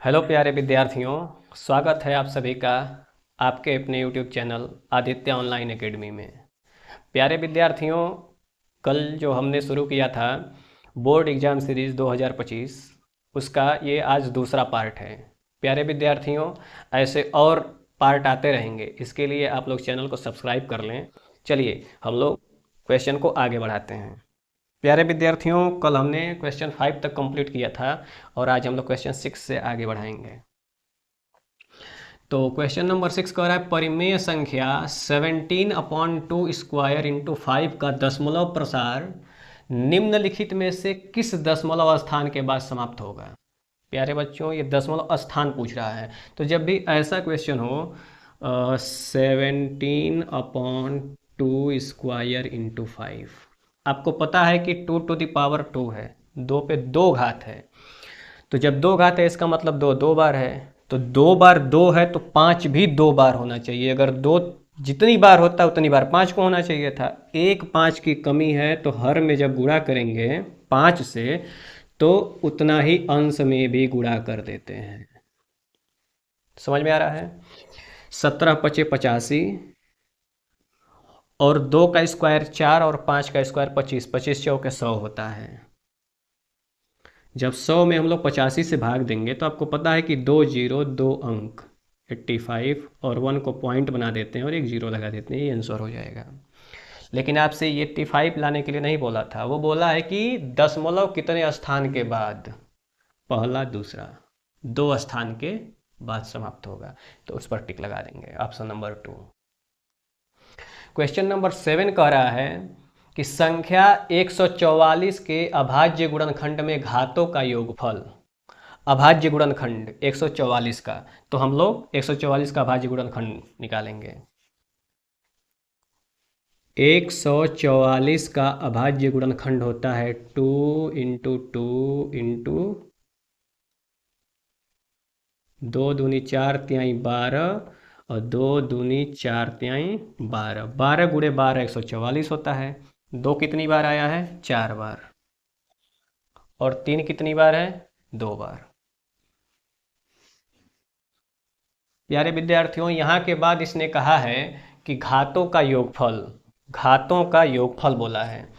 Hello प्यारे विद्यार्थियों, स्वागत है आप सभी का आपके अपने YouTube channel Aditya online academy में। प्यारे विद्यार्थियों, कल जो हमने शुरू किया था बोर्ड एग्ज़ाम सीरीज़ 2025, उसका ये आज दूसरा पार्ट है। प्यारे विद्यार्थियों, ऐसे और पार्ट आते रहेंगे, इसके लिए आप लोग चैनल को सब्सक्राइब कर लें। चलिए हम लोग क्वेश्चन को आगे बढ़ाते हैं। प्यारे विद्यार्थियों, कल हमने क्वेश्चन 5 तक कंप्लीट किया था और आज हम लोग क्वेश्चन 6 से आगे बढ़ाएंगे। तो क्वेश्चन नंबर 6 कह रहा है परिमेय संख्या 17/2 स्क्वायर इंटू 5 का दशमलव प्रसार निम्नलिखित में से किस दशमलव स्थान के बाद समाप्त होगा। प्यारे बच्चों, ये दशमलव स्थान पूछ रहा है। तो जब भी ऐसा क्वेश्चन हो 17/2 स्क्वायर इंटू 5, आपको पता है कि 2 टू द पावर 2 है, 2 पे 2 घात है। तो जब 2 घात है इसका मतलब 2 2 बार है। तो 2 बार 2 है तो 5 भी 2 बार होना चाहिए। अगर 2 जितनी बार होता उतनी बार 5 को होना चाहिए था। एक 5 की कमी है, तो हर में जब गुणा करेंगे 5 से तो उतना ही अंश में भी गुणा कर देते हैं। समझ में आ रहा है? 17 पचे 85 और 2 का स्क्वायर 4 और 5 का स्क्वायर 25, 25 चौके 100 होता है। जब 100 में हम लोग 85 से भाग देंगे तो आपको पता है कि 2 जीरो 2 अंक 85 और 1 को पॉइंट बना देते हैं और एक जीरो लगा देते हैं, ये आंसर हो जाएगा। लेकिन आपसे ये 85 लाने के लिए नहीं बोला था, वो बोला है कि दशमलव कितने स्थान के बाद, पहला दूसरा 2 स्थान के बाद समाप्त होगा। तो उस पर टिक लगा देंगे, ऑप्शन नंबर 2। क्वेश्चन नंबर 7 कह रहा है कि संख्या 144 के अभाज्य गुणनखंड में घातों का योगफल, अभाज्य गुणनखंड 144 का, तो हम लोग 144 का अभाज्य गुणनखंड निकालेंगे। 144 का अभाज्य गुणनखंड होता है 2 इंटू 2 इंटू 2 दूनी 4 तिहाई 12 और 2 दूनी 4 तिहाई 12, 12 गुणे 12 144 होता है। 2 कितनी बार आया है? 4 बार। और 3 कितनी बार है? 2 बार। प्यारे विद्यार्थियों, यहाँ के बाद इसने कहा है कि घातों का योगफल, घातों का योगफल बोला है।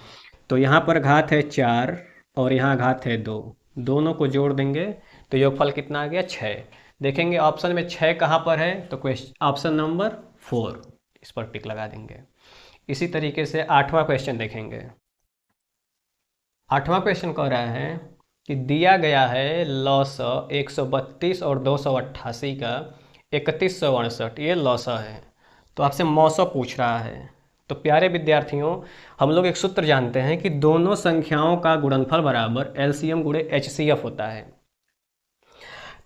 तो यहाँ पर घात है 4 और यहाँ घात है 2, दोनों को जोड़ देंगे तो योगफल कितना आ गया? 6। देखेंगे ऑप्शन में 6 कहाँ पर है, तो क्वेश्चन ऑप्शन नंबर 4, इस पर टिक लगा देंगे। इसी तरीके से 8वां क्वेश्चन देखेंगे। 8वां क्वेश्चन कह रहा है कि दिया गया है लॉसा 132 और 288 का 3168, ये लॉसा है। तो आपसे मौसा पूछ रहा है। तो प्यारे विद्यार्थियों, हम लोग एक सूत्र जानते हैं कि दोनों संख्याओं का गुणनफल बराबर एलसीएम गुणे एचसीएफ होता है।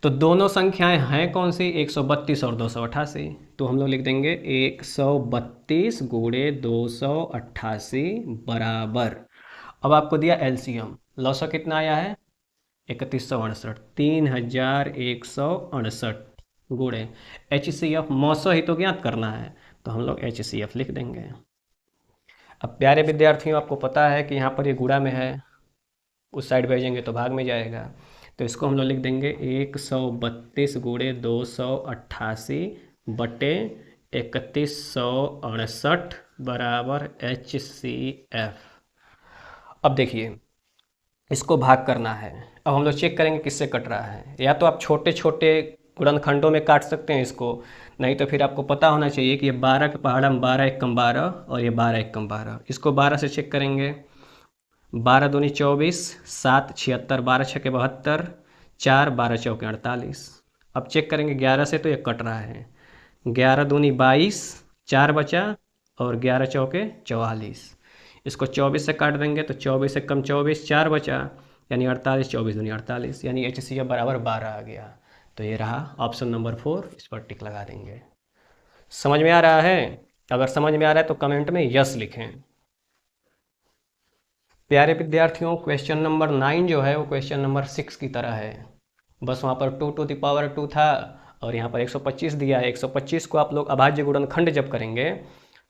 तो दोनों संख्याएं हैं कौन सी? 132 और 288। तो हम लोग लिख देंगे 132 गुणे 288 बराबर, अब आपको दिया एलसीएम, लॉसा कितना आया है? 3168, 3168 गुणे एचसीएफ, मौसा ही तो ज्ञात करना है, तो हम लोग एचसीएफ लिख देंगे। अब प्यारे विद्यार्थियों, आपको पता है कि यहाँ पर ये गुणा में है, उस साइड भेजेंगे तो भाग में जाएगा। तो इसको हम लोग लिख देंगे 132 गुणे 288 बटे 3168 बराबर HCF। अब देखिए, इसको भाग करना है। अब हम लोग चेक करेंगे किससे कट रहा है। या तो आप छोटे छोटे गुणनखंडों में काट सकते हैं इसको, नहीं तो फिर आपको पता होना चाहिए कि ये 12 के पहाड़ा में 12 एकम 12 और ये 12 एकम 12। इसको 12 से चेक करेंगे, 12 दूनी 24, 7 76, 12 छके 72, 4 12 चौके 48। अब चेक करेंगे 11 से, तो ये कट रहा है। 11 दूनी 22, 4 बचा और 11 चौके 44। इसको 24 से काट देंगे तो 24 से कम 24, 4 बचा, यानी 48, 24 दूनी 48, यानी HCF बराबर 12 आ गया। तो ये रहा ऑप्शन नंबर 4, इस पर टिक लगा देंगे। समझ में आ रहा है? अगर समझ में आ रहा है तो कमेंट में यस लिखें। प्यारे विद्यार्थियों, क्वेश्चन नंबर 9 जो है वो क्वेश्चन नंबर 6 की तरह है, बस वहाँ पर 2 टू द पावर 2 था और यहाँ पर 125 दिया है। 125 को आप लोग अभाज्य गुणनखंड जब करेंगे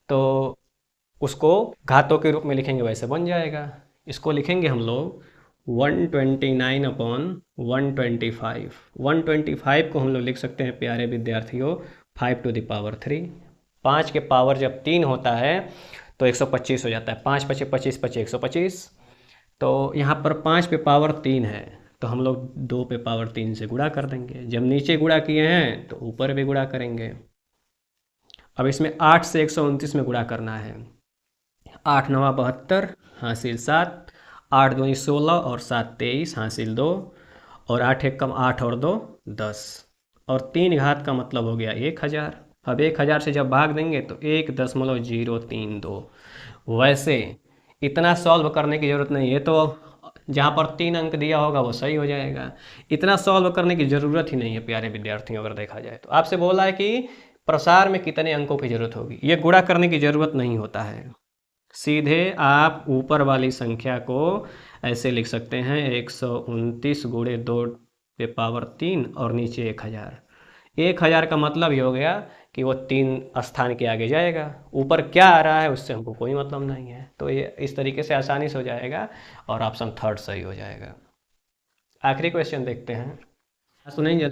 तो उसको घातों के रूप में लिखेंगे, वैसे बन जाएगा। इसको लिखेंगे हम लोग 129 अपॉन 125। 125 को हम लोग लिख सकते हैं प्यारे विद्यार्थियों 5 टू द पावर 3। 5 के पावर जब 3 होता है तो 125 हो जाता है। 5 पचे 25 पचे 125। तो यहाँ पर 5 पे पावर 3 है तो हम लोग 2 पे पावर 3 से गुणा कर देंगे। जब नीचे गुणा किए हैं तो ऊपर भी गुणा करेंगे। अब इसमें 8 से 129 में गुणा करना है। 8 नवा 72 हासिल 7, 8 दूनी 16 और 7 23 हासिल 2, और 8 एक कम 8 और 2 10, और 3 घात का मतलब हो गया 1000। अब 1000 से जब भाग देंगे तो 1.032। वैसे इतना सॉल्व करने की ज़रूरत नहीं है, तो जहाँ पर 3 अंक दिया होगा वो सही हो जाएगा। इतना सॉल्व करने की ज़रूरत ही नहीं है प्यारे विद्यार्थियों। अगर देखा जाए तो आपसे बोला है कि प्रसार में कितने अंकों की ज़रूरत होगी, ये गुणा करने की ज़रूरत नहीं होता है। सीधे आप ऊपर वाली संख्या को ऐसे लिख सकते हैं 129 गुणे 2 पे पावर 3 और नीचे 1000। 1000 का मतलब ही हो गया कि वो 3 स्थान के आगे जाएगा। ऊपर क्या आ रहा है उससे हमको कोई मतलब नहीं है। तो ये इस तरीके से आसानी से हो जाएगा और ऑप्शन 3 सही हो जाएगा। आखिरी क्वेश्चन देखते हैं, सुनेंगे।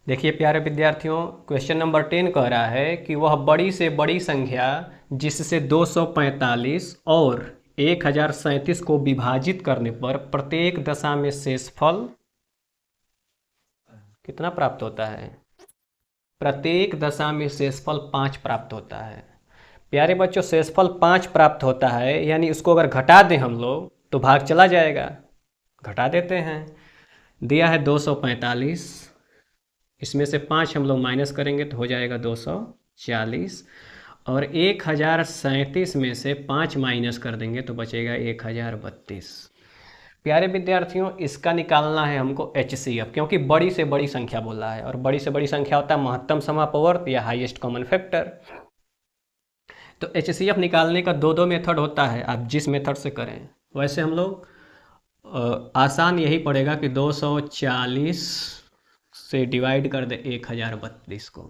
देखिए प्यारे विद्यार्थियों, क्वेश्चन नंबर 10 कह रहा है कि वह बड़ी से बड़ी संख्या जिससे 245 और 1037 को विभाजित करने पर प्रत्येक दशा में शेषफल कितना प्राप्त होता है। प्रत्येक दशा में शेषफल 5 प्राप्त होता है। प्यारे बच्चों, शेषफल 5 प्राप्त होता है, यानी उसको अगर घटा दें हम लोग तो भाग चला जाएगा। घटा देते हैं। दिया है 245, इसमें से 5 हम लोग माइनस करेंगे तो हो जाएगा 240, और 1037 में से 5 माइनस कर देंगे तो बचेगा 1032। प्यारे विद्यार्थियों, इसका निकालना है हमको HCF, क्योंकि बड़ी से बड़ी संख्या बोल रहा है और बड़ी से बड़ी संख्या होता है महत्तम समापवर्त या हाईएस्ट कॉमन फैक्टर। तो HCF निकालने का दो मेथड होता है, आप जिस मेथड से करें। वैसे हम लोग आसान यही पड़ेगा कि 240 से डिवाइड कर दे 1032 को,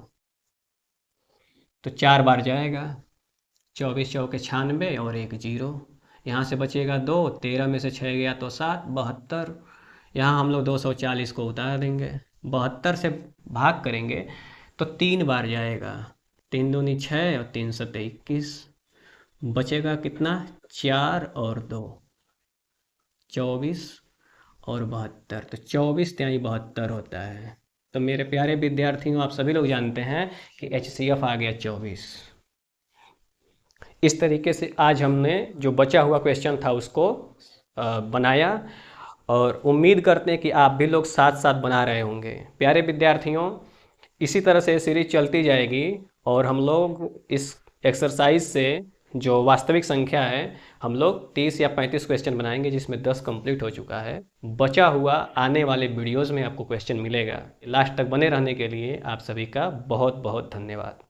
तो 4 बार जाएगा। 24 चौके 96 और 1 0। यहाँ से बचेगा 2, 13 में से 6 गया तो 7, 72। यहाँ हम लोग 240 को उतार देंगे, 72 से भाग करेंगे तो 3 बार जाएगा। 3 दूनी 6 और 3 सत्ते 21। बचेगा कितना, 4 और 2 24 और 72। तो 24 त्याई 72 होता है। तो मेरे प्यारे विद्यार्थियों, आप सभी लोग जानते हैं कि HCF आ गया 24। इस तरीके से आज हमने जो बचा हुआ क्वेश्चन था उसको बनाया, और उम्मीद करते हैं कि आप भी लोग साथ साथ बना रहे होंगे। प्यारे विद्यार्थियों, इसी तरह से सीरीज चलती जाएगी और हम लोग इस एक्सरसाइज से जो वास्तविक संख्या है हम लोग 30 या 35 क्वेश्चन बनाएंगे, जिसमें 10 कंप्लीट हो चुका है। बचा हुआ आने वाले वीडियोज़ में आपको क्वेश्चन मिलेगा। लास्ट तक बने रहने के लिए आप सभी का बहुत बहुत धन्यवाद।